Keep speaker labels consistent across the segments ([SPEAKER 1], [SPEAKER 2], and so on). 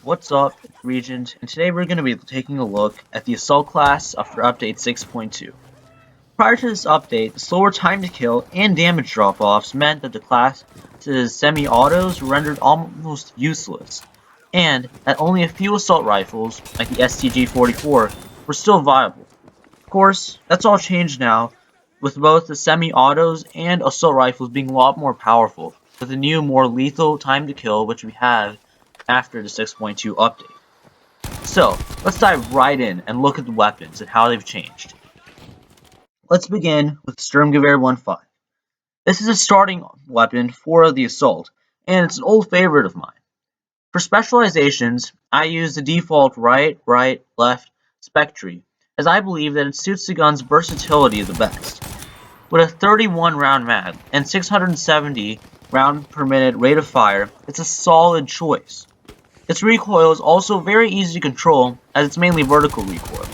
[SPEAKER 1] What's up, Regent? And today we're going to be taking a look at the Assault class after Update 6.2. Prior to this update, the slower time to kill and damage drop-offs meant that the class's semi-autos were rendered almost useless, and that only a few assault rifles, like the STG-44, were still viable. Of course, that's all changed now, with both the semi-autos and assault rifles being a lot more powerful, with the new, more lethal time to kill which we have after the 6.2 update. So, let's dive right in and look at the weapons and how they've changed. Let's begin with Sturm Gewehr 1.5. This is a starting weapon for the assault, and it's an old favorite of mine. For specializations, I use the default right, left spec tree, as I believe that it suits the gun's versatility the best. With a 31 round mag and 670 round per minute rate of fire, it's a solid choice. Its recoil is also very easy to control, as it's mainly vertical recoil.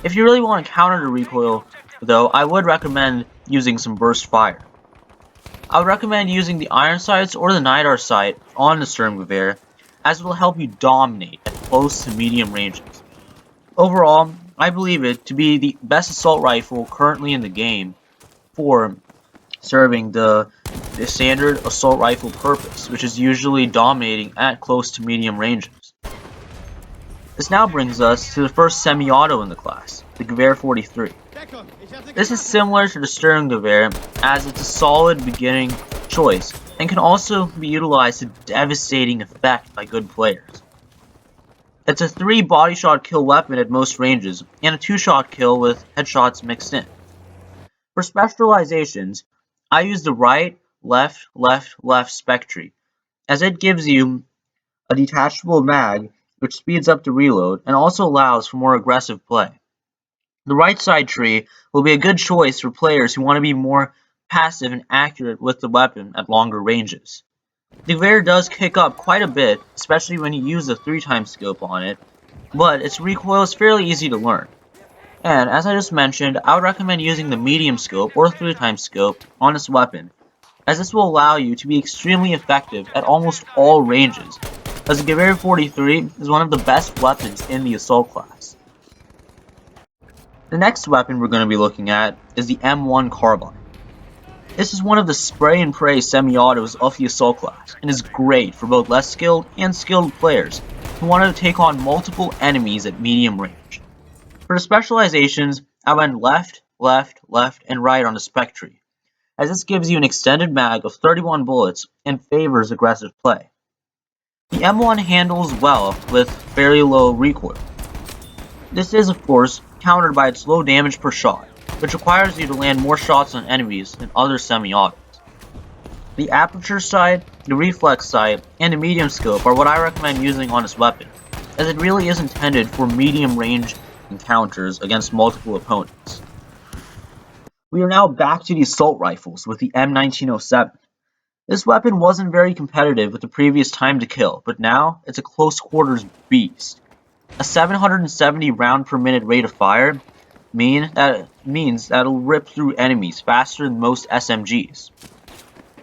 [SPEAKER 1] If you really want to counter the recoil, though, I would recommend using some burst fire. I would recommend using the iron sights or the NIDAR sight on the Sturm Gewehr, as it will help you dominate at close to medium ranges. Overall, I believe it to be the best assault rifle currently in the game for serving the standard assault rifle purpose, which is usually dominating at close to medium ranges. This now brings us to the first semi-auto in the class, the Gewehr 43. This is similar to the Sturm Gewehr, as it's a solid beginning choice and can also be utilized to devastating effect by good players. It's a 3 body shot kill weapon at most ranges, and a 2-shot kill with headshots mixed in. For specializations, I use the right, left spec tree, as it gives you a detachable mag which speeds up the reload and also allows for more aggressive play. The right side tree will be a good choice for players who want to be more passive and accurate with the weapon at longer ranges. The Gewehr does kick up quite a bit, especially when you use the 3x scope on it, but its recoil is fairly easy to learn. And as I just mentioned, I would recommend using the medium scope or 3x scope on this weapon, as this will allow you to be extremely effective at almost all ranges, as the Gewehr 43 is one of the best weapons in the assault class. The next weapon we're going to be looking at is the M1 Carbine. This is one of the spray and pray semi-autos of the assault class, and is great for both less skilled and skilled players who want to take on multiple enemies at medium range. For the specializations, I went left, and right on the spec tree, as this gives you an extended mag of 31 bullets and favors aggressive play. The M1 handles well with very low recoil. This is, of course, countered by its low damage per shot, which requires you to land more shots on enemies than other semi-autos. The aperture sight, the reflex sight, and the medium scope are what I recommend using on this weapon, as it really is intended for medium range encounters against multiple opponents. We are now back to the assault rifles with the M1907. This weapon wasn't very competitive with the previous time to kill, but now it's a close quarters beast. A 770 round per minute rate of fire means that it'll rip through enemies faster than most SMGs.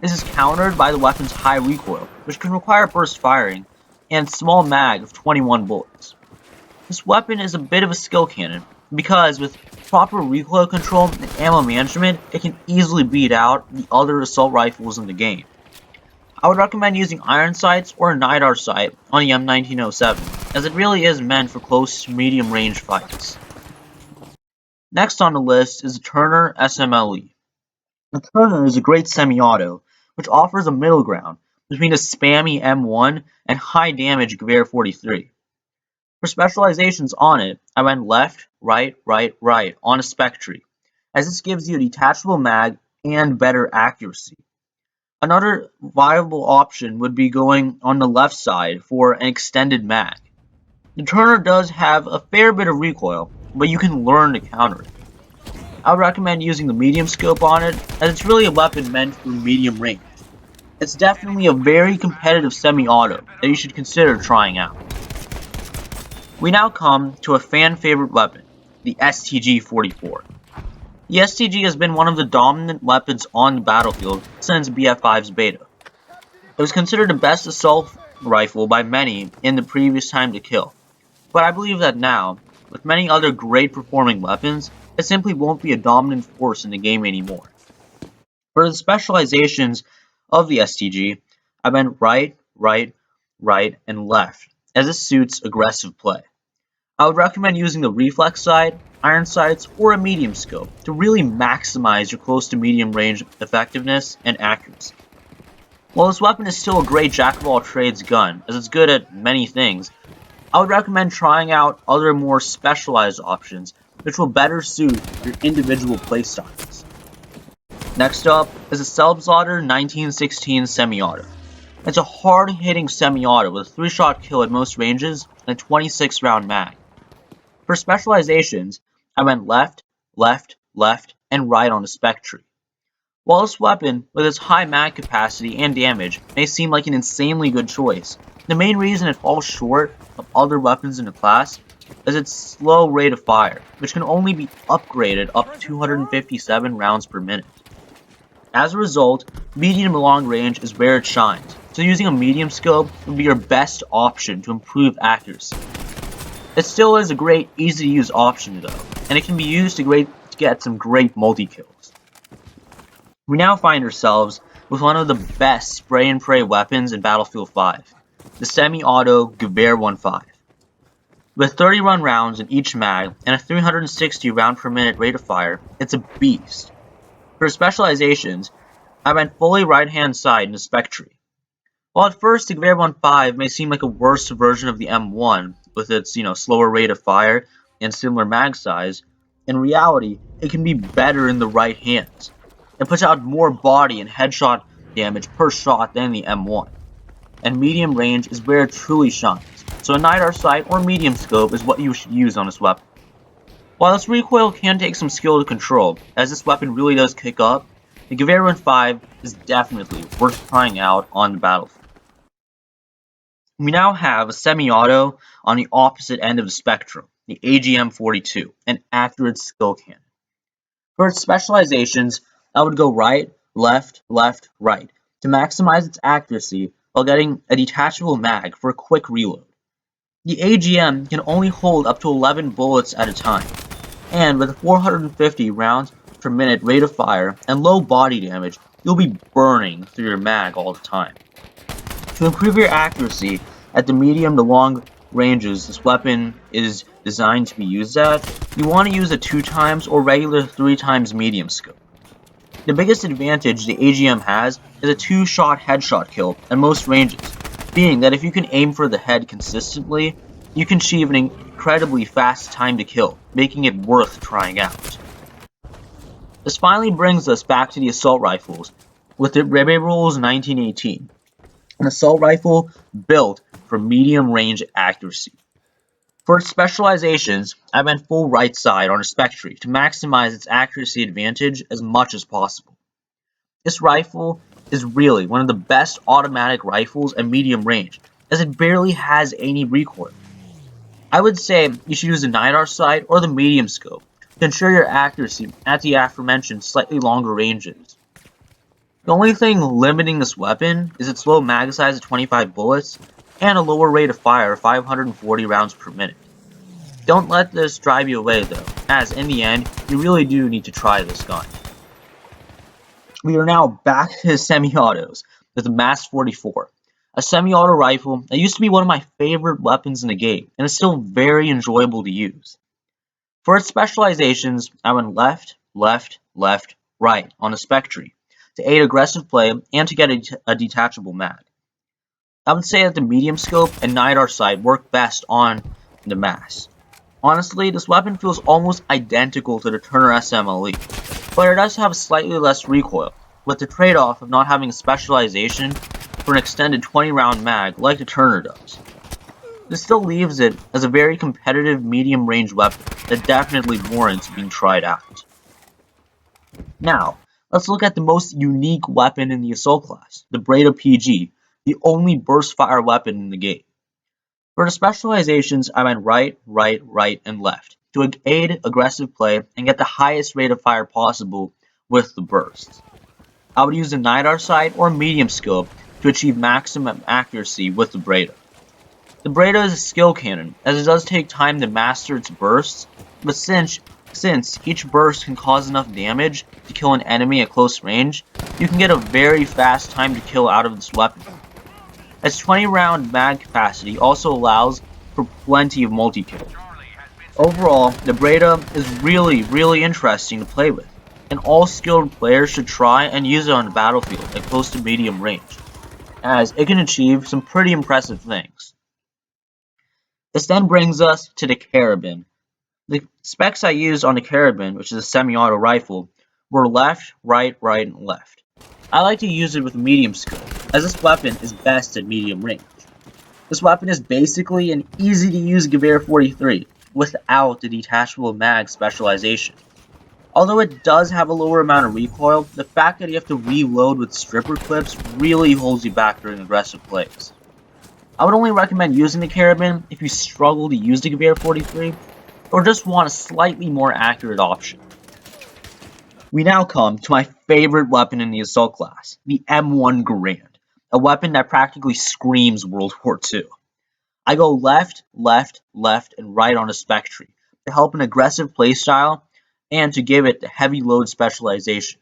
[SPEAKER 1] This is countered by the weapon's high recoil, which can require burst firing, and small mag of 21 bullets. This weapon is a bit of a skill cannon, because with proper recoil control and ammo management, it can easily beat out the other assault rifles in the game. I would recommend using iron sights or a NIDAR sight on the M1907, as it really is meant for close to medium range fights. Next on the list is the Turner SMLE. The Turner is a great semi-auto, which offers a middle ground between a spammy M1 and high damage Gewehr 43. For specializations on it, I went left, right on a spec tree, as this gives you a detachable mag and better accuracy. Another viable option would be going on the left side for an extended mag. The Turner does have a fair bit of recoil, but you can learn to counter it. I would recommend using the medium scope on it, as it's really a weapon meant for medium range. It's definitely a very competitive semi-auto that you should consider trying out. We now come to a fan favorite weapon, the STG-44. The STG has been one of the dominant weapons on the battlefield since BF5's beta. It was considered the best assault rifle by many in the previous time to kill, but I believe that now, with many other great performing weapons, it simply won't be a dominant force in the game anymore. For the specializations of the STG, I went right, right, right, and left, as this suits aggressive play. I would recommend using the reflex sight, iron sights, or a medium scope to really maximize your close to medium range effectiveness and accuracy. While this weapon is still a great jack of all trades gun, as it's good at many things, I would recommend trying out other more specialized options which will better suit your individual playstyles. Next up is a Selbstlauter 1916 semi-auto. It's a hard-hitting semi-auto with a 3-shot kill at most ranges and a 26-round mag. For specializations, I went left, left, left, and right on the spec tree. While this weapon, with its high mag capacity and damage, may seem like an insanely good choice, the main reason it falls short of other weapons in the class is its slow rate of fire, which can only be upgraded up to 257 rounds per minute. As a result, medium to long range is where it shines, so using a medium scope would be your best option to improve accuracy. It still is a great, easy to use option though, and it can be used to get some great multi-kills. We now find ourselves with one of the best spray and pray weapons in Battlefield 5, the semi-auto Gewehr 1.5. With 30 run rounds in each mag and a 360 round per minute rate of fire, it's a beast. For specializations, I went fully right-hand side in the spec tree. While at first the Gewehr 1.5 may seem like a worse version of the M1 with its slower rate of fire and similar mag size, in reality it can be better in the right hands. It puts out more body and headshot damage per shot than the M1, and medium range is where it truly shines, so a NIDAR sight or medium scope is what you should use on this weapon. While this recoil can take some skill to control, as this weapon really does kick up, the Gewehr 1.5 is definitely worth trying out on the battlefield. We now have a semi-auto on the opposite end of the spectrum, the AGM-42, an accurate skill cannon. For its specializations, I would go right, left, left, right, to maximize its accuracy while getting a detachable mag for a quick reload. The AGM can only hold up to 11 bullets at a time, and with a 450 rounds per minute rate of fire and low body damage, you'll be burning through your mag all the time. To improve your accuracy at the medium to long ranges this weapon is designed to be used at, you want to use a 2x or regular 3x medium scope. The biggest advantage the AGM has is a 2-shot headshot kill at most ranges, being that if you can aim for the head consistently, you can achieve an incredibly fast time to kill, making it worth trying out. This finally brings us back to the assault rifles, with the Rebbe Rules 1918, an assault rifle built for medium range accuracy. For its specializations, I went full right side on a spec tree to maximize its accuracy advantage as much as possible. This rifle is really one of the best automatic rifles at medium range, as it barely has any recoil. I would say you should use the NIDAR sight or the medium scope to ensure your accuracy at the aforementioned slightly longer ranges. The only thing limiting this weapon is its low mag size of 25 bullets and a lower rate of fire of 540 rounds per minute. Don't let this drive you away though, as in the end, you really do need to try this gun. We are now back to semi-autos with the MAS 44, a semi-auto rifle that used to be one of my favorite weapons in the game, and is still very enjoyable to use. For its specializations, I went left, left, left, right on the spec tree to aid aggressive play and to get a detachable mag. I would say that the medium scope and NIDAR sight work best on the MAS. Honestly, this weapon feels almost identical to the Turner SMLE, but it does have slightly less recoil, with the trade-off of not having a specialization for an extended 20-round mag like the Turner does. This still leaves it as a very competitive medium-range weapon that definitely warrants being tried out. Now, let's look at the most unique weapon in the assault class, the Deva PG, the only burst fire weapon in the game. For the specializations, I went right, right, right, and left to aid aggressive play and get the highest rate of fire possible with the bursts. I would use the NIDAR sight or medium scope to achieve maximum accuracy with the Breda. The Breda is a skill cannon, as it does take time to master its bursts, but since each burst can cause enough damage to kill an enemy at close range, you can get a very fast time to kill out of this weapon. Its 20-round mag capacity also allows for plenty of multi-kill. Overall, the Breda is really interesting to play with, and all skilled players should try and use it on the battlefield at close to medium range, as it can achieve some pretty impressive things. This then brings us to the Carbine. The specs I used on the Carbine, which is a semi-auto rifle, were left, right, and left. I like to use it with medium skill, as this weapon is best at medium range. This weapon is basically an easy-to-use Gewehr 43, without the detachable mag specialization. Although it does have a lower amount of recoil, the fact that you have to reload with stripper clips really holds you back during aggressive plays. I would only recommend using the Carbine if you struggle to use the Gewehr 43, or just want a slightly more accurate option. We now come to my favorite weapon in the assault class, the M1 Garand, a weapon that practically screams World War II. I go left, and right on a spec tree to help an aggressive playstyle and to give it the heavy load specialization.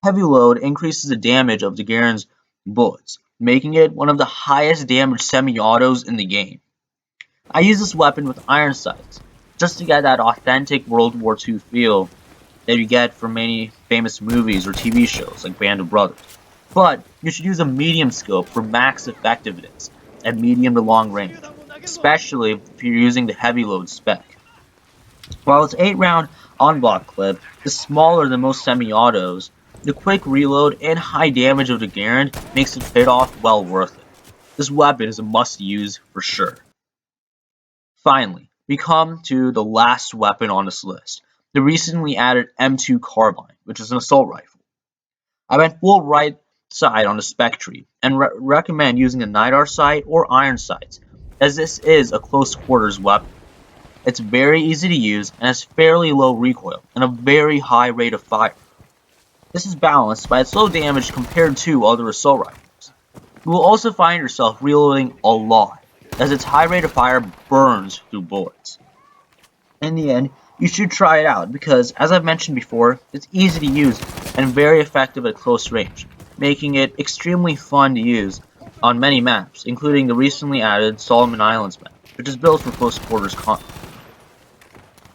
[SPEAKER 1] Heavy load increases the damage of the Garand's bullets, making it one of the highest damage semi-autos in the game. I use this weapon with iron sights, just to get that authentic World War II feel that you get from many famous movies or TV shows like Band of Brothers. But you should use a medium scope for max effectiveness at medium to long range, especially if you're using the heavy load spec. While its 8-round on-block clip is smaller than most semi-autos, the quick reload and high damage of the Garand makes the trade-off well worth it. This weapon is a must-use for sure. Finally, we come to the last weapon on this list, the recently added M2 Carbine, which is an assault rifle. I went full right side on the spec tree, and recommend using a NIDAR sight or iron sights, as this is a close quarters weapon. It's very easy to use and has fairly low recoil and a very high rate of fire. This is balanced by its low damage compared to other assault rifles. You will also find yourself reloading a lot, as its high rate of fire burns through bullets. In the end, you should try it out because, as I've mentioned before, it's easy to use and very effective at close range, making it extremely fun to use on many maps, including the recently added Solomon Islands map, which is built for close quarters combat.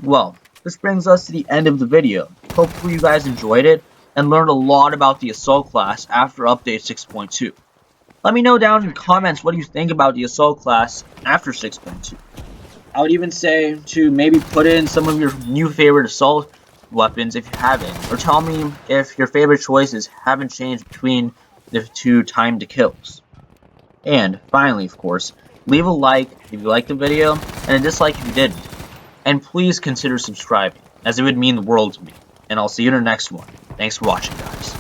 [SPEAKER 1] Well, this brings us to the end of the video. Hopefully you guys enjoyed it and learned a lot about the assault class after update 6.2. Let me know down in the comments what you think about the assault class after 6.2. I would even say to maybe put in some of your new favorite assault weapons if you haven't, or tell me if your favorite choices haven't changed between the two time to kills. And finally, of course, leave a like if you liked the video and a dislike if you didn't. And please consider subscribing, as it would mean the world to me. And I'll see you in the next one. Thanks for watching, guys.